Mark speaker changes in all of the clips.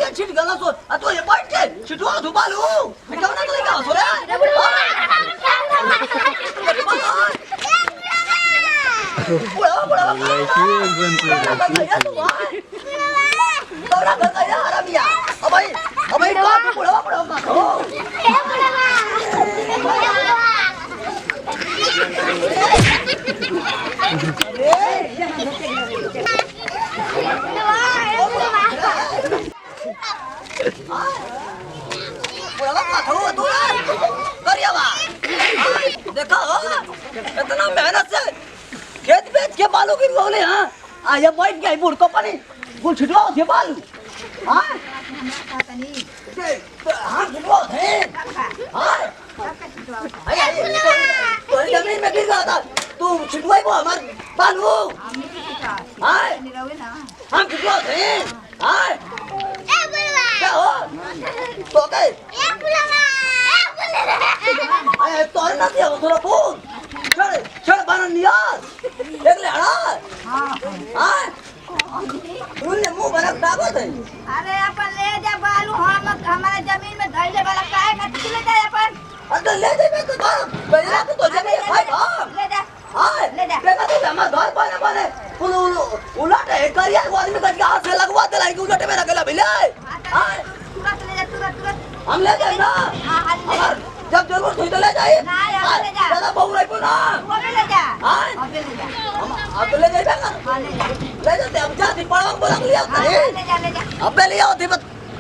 Speaker 1: ये छिट गला सो आ तो ये बैठ के छिटवा धुपा लू मैं कब ना तो लेके सो रे बुढ़ा बुढ़ा तोरा कर या आरामिया अब भाई का बुढ़ा बुढ़ा का देखा इतना मेहनत से खेत बेच के बालू की बोले हाँ ये बैठ गया बुढ़ को पानी बुढ़ छिटवाओ थे बालू हाँ हाँ छिटवाओ थे हाँ जमीन में गिर गया था तू छिटवाई को हमारे बालू हाँ हम छिटवाओ थे हाँ क्या हो तो गए तो ना दिया थोड़ा फोन चल बना नियाज देख ले हड़ा हां तूने मुंह बना दागो थे
Speaker 2: अरे अपन ले जा बालू हम हमारे जमीन में धइले वाला काहे खातिर ले जा अपन
Speaker 1: अरे ले जा मैं तो पहले तो जमीन भाई
Speaker 2: ले जा
Speaker 1: हां
Speaker 2: ले जा
Speaker 1: देखा तो हमारा घर बने बने उलट है करिया को आदमी कट के हाथ से लगवा दे लाइक उलट में रखेला भले हां
Speaker 2: तुरंत ले जा तुरंत
Speaker 1: हम ले जाए ना हां जब जरूरत हुई तो ले जाए
Speaker 2: ना यार ले जा
Speaker 1: दादा बहु रही ना
Speaker 2: वो भी ले जा
Speaker 1: हां
Speaker 2: अब ले जा
Speaker 1: हम अब ले जाए ना
Speaker 2: हां ले जा
Speaker 1: अब जाती पड़ाव बोला लिया
Speaker 2: ले जा
Speaker 1: अब ले आओ थी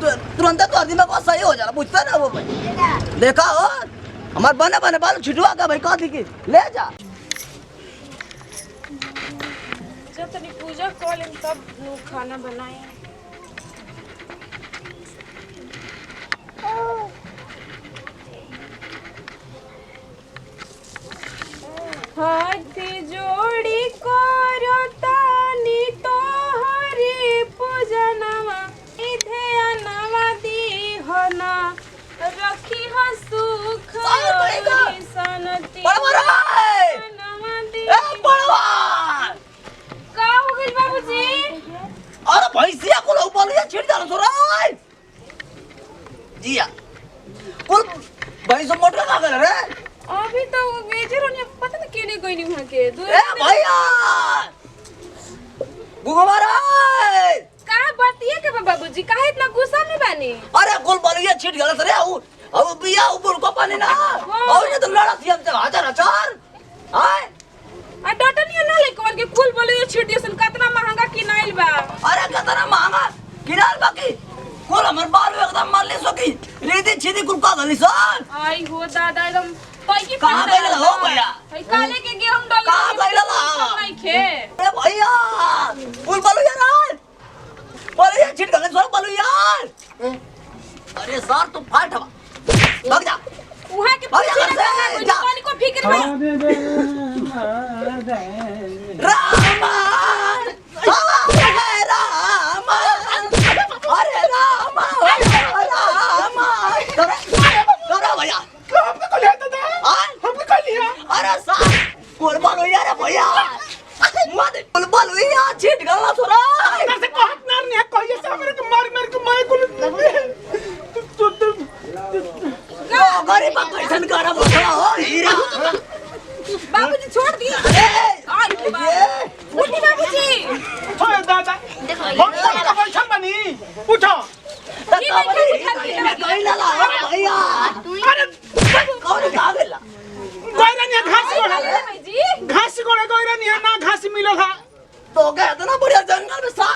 Speaker 1: तुरंत तो आदमी में को सही हो जाना पूछता ना वो भाई
Speaker 2: ले जा
Speaker 1: देखा हो हमारे बने बने बाल छिटवा का भाई कथी की ले जा
Speaker 3: जब तनी पूजा कर लें तब खाना बनाए हाथ जोड़ी करो तानी तो हरि पूजनवा इधे नवा दी हो ना रखी हो सुख शांति नवा दी का हो गइल बाबूजी
Speaker 1: अरे भैंसिया को लो बोलिए छिड़ डालो सोराय जिया कुल भैंस मोटर का कर रे
Speaker 3: अभी तो बेचे रोने पता नहीं केने कोई नहीं वहां के
Speaker 1: ए भैया गुगवारा
Speaker 3: का बतिए के बाबूजी काहे इतना गुस्सा में बानी
Speaker 1: अरे कुल बोलिए छिड़ गलत रे अब बिया ऊपर को पानी ना और ये तो लड़ा थी हमसे हजार हजार हां
Speaker 3: आ डटनिया ना ले कौन के फूल बोले छिड़ दिए सन कितना महंगा किनाइल बा
Speaker 1: अरे कितना महंगा किनाल बाकी कुल हमर बाल एकदम मारले सो की रीति छिदी कुल का गली सन
Speaker 3: आई हो दादा एकदम कोई की
Speaker 1: कहां गइल हो भैया
Speaker 3: भाई काले के गेहूं डाल
Speaker 1: कहां गइल ला
Speaker 3: नहीं खे
Speaker 1: ए भैया कुल बोलो यार बोलिए छिड़ गलत सो बोलो यार अरे सर तू फाट भाग जा
Speaker 3: वहां के
Speaker 1: भाग जा
Speaker 3: पीछे
Speaker 1: घर से जा
Speaker 3: पानी को फिक्र में
Speaker 1: रामा अरे रामा करो भैया अरे साहब कुल बोलो यार भैया मत कुल बोलो यार छिट गला छोरा
Speaker 4: से कहत नार ने कहिए से हमरे के मार के माय कुल
Speaker 1: गरीब कैसन करब हो हीरा
Speaker 3: बाबूजी छोड़ दिया
Speaker 1: ये
Speaker 3: उठी बाबूजी
Speaker 4: ओए दादा हम तो बैठल बनी उठो
Speaker 1: भैया
Speaker 4: अरे
Speaker 1: कौन का गेला
Speaker 4: गोइरा ने घास कोड़े गोइरा ने ना घास मिलो था
Speaker 1: तो गया इतना बढ़िया जंगल में सा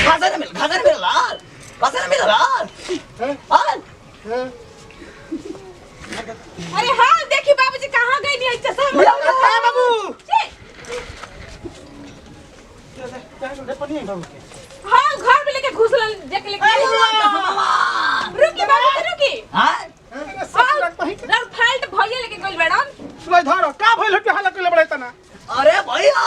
Speaker 1: घास नहीं मिला लाल घास नहीं मिला लाल हां
Speaker 3: अरे हाँ देखी बाबूजी कहाँ गई नहीं अच्छा सब
Speaker 4: बाबू
Speaker 3: हाँ घर में लेके घुस देख लेके रुकी बाबूजी रुकी
Speaker 1: हां
Speaker 3: रंग फाइल तो भैया लेके गइल मैडम
Speaker 4: सुबह धरो का भइल के हालत ले बड़े तना
Speaker 1: अरे भैया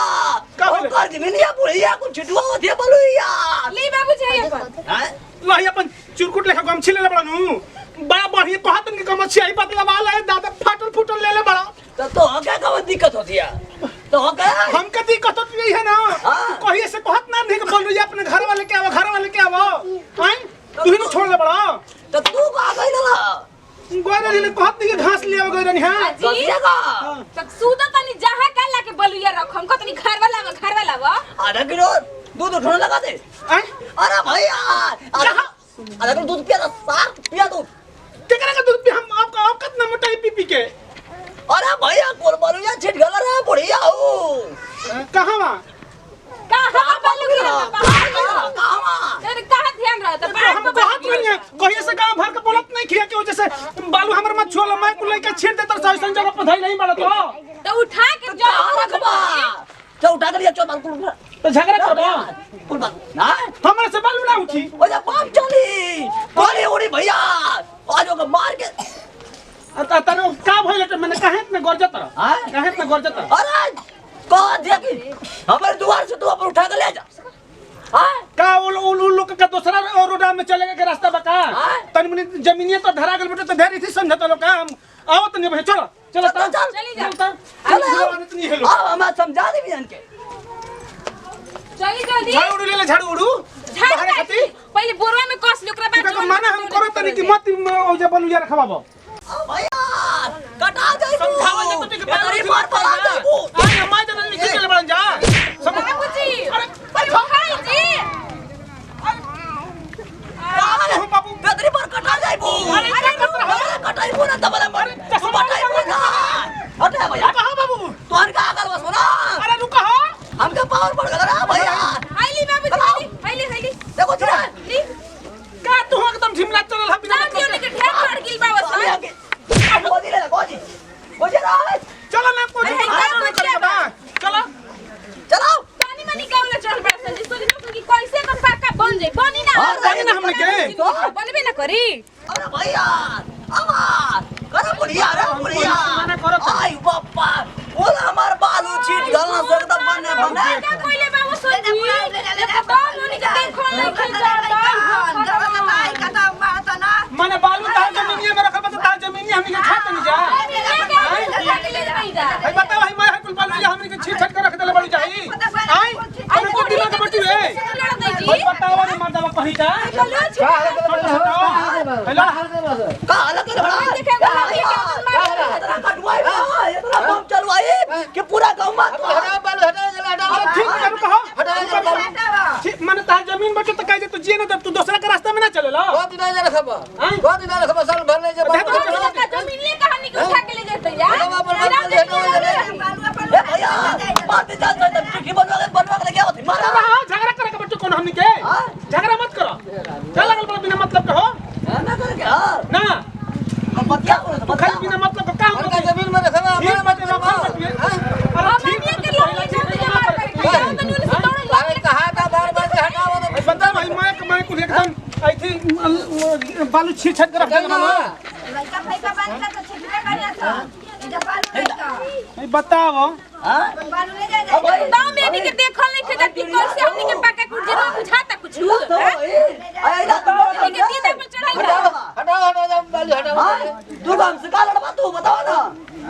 Speaker 1: कर जमीनिया बुढ़िया कुछ छिटवा होती बलुइया
Speaker 3: ले बाबूजी ये पर
Speaker 1: हैं
Speaker 4: वही अपन चुरकुट लेखा गमछी ले बड़ानु बड़ा बढ़िया कहत के गमछी आई पतला वाला है दादा फाटल फुटल ले बड़ा
Speaker 1: तो क्या का दिक्कत होती है तो क्या
Speaker 4: हमके दिक्कत होती है ना कहिए से कहत ना नहीं बोलू अपने घर वाले के घर तू ही छोड़ दे बड़ा
Speaker 1: तो तू का गई ना
Speaker 4: गोरनी ने कहत नहीं कि घास ले आवे गोरनी हां
Speaker 1: गसिएगा
Speaker 3: तक सूदा तनी जहां का लाके बलुया रख हमको तनी घर वाला वा
Speaker 1: आधा किलो दूध उठाने लगा दे
Speaker 4: हैं
Speaker 1: अरे भैया आधा किलो दूध पिया 7 पिया दूध
Speaker 4: केकरा का दूध पे हम आपका औकात ना मोटाई पी के
Speaker 1: अरे भैया कोल बलुया छिट गला रे बुढ़िया हो
Speaker 4: कहां बा
Speaker 3: कहां बलुया
Speaker 1: कहां
Speaker 3: तेरे कहां ध्यान रहा तो
Speaker 4: हम कहत नहीं है कहिए से गांव भर के बोलत नहीं खिया के वजह से बालू हमर मत छोला मैं कुल लेके छीड़ दे तर सही जगह पर धई नहीं बड़ा
Speaker 3: तो उठा के जो
Speaker 1: रखबा तो उठा कर लिया चल बाल
Speaker 4: तो झगड़ा करबा
Speaker 1: कुल बाल ना
Speaker 4: हमरे से बालू ना उठी
Speaker 1: ओ जा पाप चली कोली उड़ी भैया आज ओके मार के
Speaker 4: तनो का भइल त मैंने काहे इतने गरजत रह
Speaker 1: हां
Speaker 4: काहे इतने गरजत
Speaker 1: अरे कह दिया कि हमारे द्वार से तू अपन उठा कर ले जा हां
Speaker 4: का उल लोग का दूसरा रोडा में चलेगा के रास्ता बका तनी मनी जमीनिया तो धरा गेल बेटा तो ढेर थी समझत लोग काम आओ तनी भाई चलो चलो
Speaker 3: चली जा
Speaker 1: चलो हम समझा दे बियान के
Speaker 3: चली जल्दी
Speaker 4: झाड़ू उड़ू ले ले झाड़ू उड़ू बाहर खाती
Speaker 3: पहले बोरवा में कस लो ओकरा बाद
Speaker 4: का माना हम करो तनी कि मत ओ जे बलुया रखवाबो
Speaker 1: भैया कटा जाई
Speaker 4: समझावा जे कुछ के
Speaker 1: तेरी मार पड़ा जाई
Speaker 4: आ मैं तो नहीं चले बड़न जा सब
Speaker 3: बाबूजी अरे खाई जी
Speaker 1: हो बाबू तेरी मार कटा जाई अरे कटाई बोला तबला मार कटाई बोला हटे भैया
Speaker 4: कहां बाबू
Speaker 1: तोहर का आगल बस ना
Speaker 4: अरे रुका हो
Speaker 1: हमका पावर बढ़ गला रे भैया
Speaker 3: आइली बाबूजी आइली
Speaker 1: देखो चला
Speaker 4: का तू एकदम झिमला चलल ह बिना
Speaker 3: ना क्यों नहीं ढेर पड़ गिल बाबा साहब
Speaker 1: गोदी ले गोदी रे
Speaker 4: चलो ना को चलो
Speaker 1: चलो
Speaker 3: पानी मनी कावला चल बड़ा संजी सोची तो कि कैसे कर पाका बन जाई बनी ना
Speaker 4: बनी ना हमने के
Speaker 3: बनबे ना करी
Speaker 1: अरे भैया आमा करो बुढ़िया रे बुढ़िया आई बापा बोला हमार बालू छीट गलना से एकदम बने
Speaker 3: क्या कोइले बाबू सोची तो मनी के देखो नहीं खिजा
Speaker 4: माने बालू तार जमीनिया में रखल बता तार जमीनिया हमनी के खात नहीं जा भाई बताओ भाई मैं कुल बालू हमनी के छीट छट के रख देले बड़ी जाई आई अरे को दिमाग में बैठी रे भाई बताओ रे मार दवा कहीं जा हेलो
Speaker 1: का अलग कर बड़ा इतना कटवाई इतना बम चलवाई कि पूरा गांव में
Speaker 4: ठीक है कहो ठीक माने तार जमीन बचो तो कह दे तू जिए ना तब तू दूसरा के रास्ता में ना चले लो
Speaker 3: जमीन ले कहानी के उठा के ले जाते यार
Speaker 1: ए भैया बात जा तो चिट्ठी बनवा के गया होती मारा
Speaker 4: झगड़ा करे के बच्चों कौन हमनी के झगड़ा मत करो चल लगल बड़ा बिना मतलब के हो
Speaker 1: ना कर क्या
Speaker 4: ना
Speaker 1: हम बतिया को
Speaker 4: खाली बिना मतलब का काम कर
Speaker 5: जमीन में रखना
Speaker 4: ठीक बात है अरे ठीक
Speaker 3: के लोग जमा करके जाओ तो उन्हें से तोड़
Speaker 5: भाई कहा था बार-बार से हटाओ तो
Speaker 4: बता भाई मैं कुल एकदम आई थी बालू छीट छट के रख देना
Speaker 2: लड़का पैसा बंद कर तो छिटका कर जाता इधर बालू लेता
Speaker 4: भाई बताओ
Speaker 1: हां
Speaker 2: बालू ले जा
Speaker 3: दाम बेटी के देखल नहीं थे कि कैसे हमनी के पाका कुछ जरूर बुझाता कुछ
Speaker 1: तो आया ना तो
Speaker 3: के दीदा पर चढ़ाई
Speaker 5: हटाओ जब बालू हटाओ
Speaker 1: तू हम से का लड़वा तू बताओ ना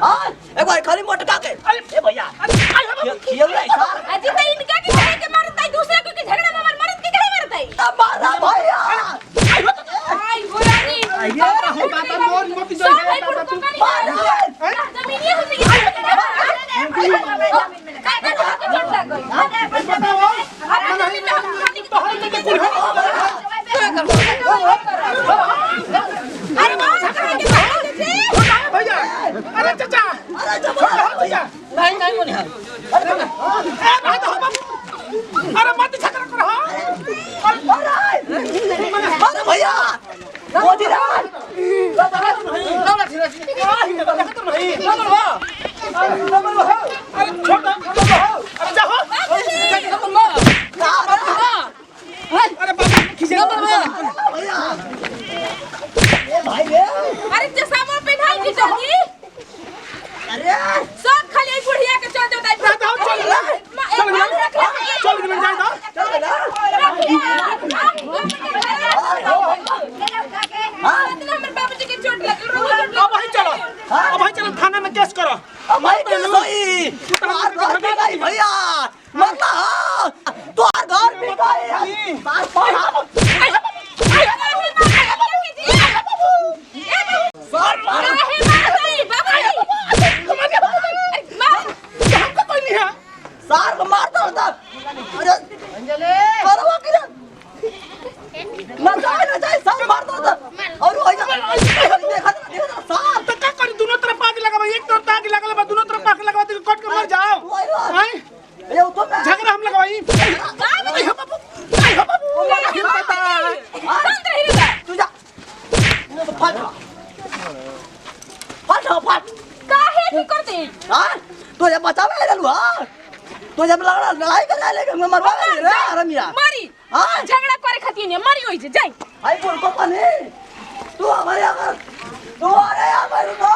Speaker 1: हां एक बार खाली मोटका के ए भैया खेल रहा है सर
Speaker 3: अजी तो इनका के कहे के मारता है दूसरे को के झगड़ा में मरद के कहे मारता है
Speaker 1: मारा भैया
Speaker 3: आई हो रानी
Speaker 4: ये का होता था मोर मोती जो
Speaker 3: सब भाई
Speaker 4: है
Speaker 3: पुर
Speaker 4: तू
Speaker 3: पकड़ी जमीन ये होती है काय कर के चढ़ता गई शांत रही रे
Speaker 1: तुझा फाट फाट फाट
Speaker 3: काहे की करते
Speaker 1: हां तुझे बचावे लगलू हां तुझे लगड़ा लड़ाई करे लेके मरवा रे रमिया
Speaker 3: मारी
Speaker 1: हां
Speaker 3: झगड़ा करे खाती नहीं मरी होई जाई
Speaker 1: आई बोल को पानी तू हमारे अगर तू अरे हमारे तो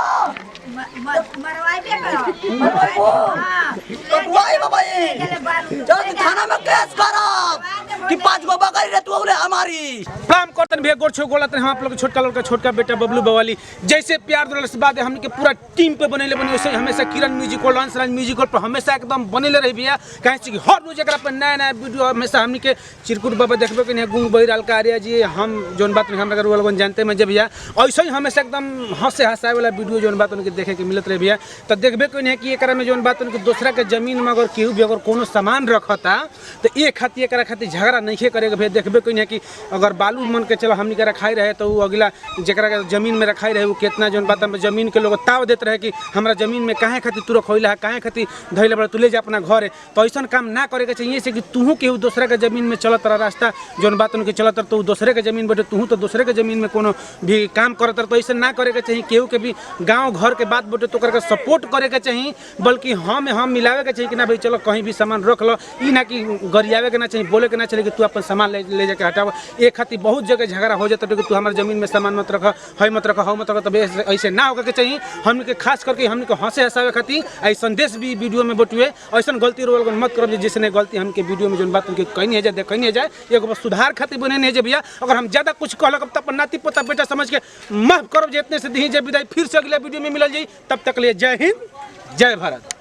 Speaker 2: मरवाई पे करो
Speaker 1: मरवाई को
Speaker 2: हां
Speaker 1: तो भाई बाबा ये
Speaker 2: चले बालू
Speaker 1: चल थाना में केस करब कि 5 गो बकरी रे तू औरे हमारी
Speaker 4: प्रणाम करतन भैया गोड़ छो गोलत हम आप लोग छोटका लड़का छोटका बेटा बबलू बवाली जैसे प्यार दुलार से बाद हमने के पूरा टीम पे बनेले बनी वैसे हमेशा किरण म्यूजिक और हंसराज म्यूजिक पर हमेशा एकदम बनेले रही भैया कहे कि हर रोज एकरा पर नया नया वीडियो हमेशा हमने के चिरकुट बाबा देखबे कि गुंग बहिराल कार्य जी हम जोन बात हमरा के लोगन जानते में जे भैया ऐसे ही हमेशा एकदम हंसे हंसाए वाला वीडियो जोन बात उनके देखे के मिलत रहे भैया तो देखबे कोई नहीं कि एकरा में जोन बात उनके दूसरा के जमीन में अगर केहू भी अगर कोनो सामान रखता तो एक खातिर एकरा खातिर झगड़ा नहीं करेगा भैया देखबे कोई नहीं कि अगर बालू मन के चलो हमनी के रखाई रहे तो वो अगला जकरा के जमीन में रखाई रहे वो कितना जोन बात में जमीन के लोग ताव देते रहे कि हमरा जमीन में काहे खातिर तू रखोइला है काहे खातिर धइले बड़ा तू ले जा अपना घर तो ऐसा काम ना करे के चाहिए से कि तू केहू दूसरा के जमीन में चलत रह रास्ता जोन बात उनके चलत रह तो दूसरे के जमीन बैठे तू तो दूसरे के जमीन में कोनो भी काम करत रह तो ऐसा ना करे के चाहिए केहू के भी गाँव घर के बात बैठे तो करके सपोर्ट करे के चाहिए बल्कि हम मिलावे के चाहिए कि ना भाई चलो कहीं भी सामान रख लो ई ना कि गरियावे के ना चाहिए बोले के ना चाहिए कि तू अपन सामान ले जाके हटाओ एक खातिर बहुत जगह झगड़ा हो जाता है कि तू हमारे जमीन में सामान मत रख है मत रख हो मत रख तब ऐसे ना होकर के चाहिए हमने के खास करके हमने को हंसे हंसावे खातिर आई संदेश भी वीडियो में बटुए ऐसा गलती रोल मत करो जिसने गलती हमके वीडियो में जो बात उनके कहीं नहीं जाए कहीं नहीं जाए एगो बस सुधार खातिर बने नहीं जाए भैया अगर हम ज्यादा कुछ कहलक तब अपन नाती पोता बेटा समझ के माफ करो जितने से दी विदाई फिर से अगले वीडियो में मिल जाए तब तक लिए जय हिंद जय भारत।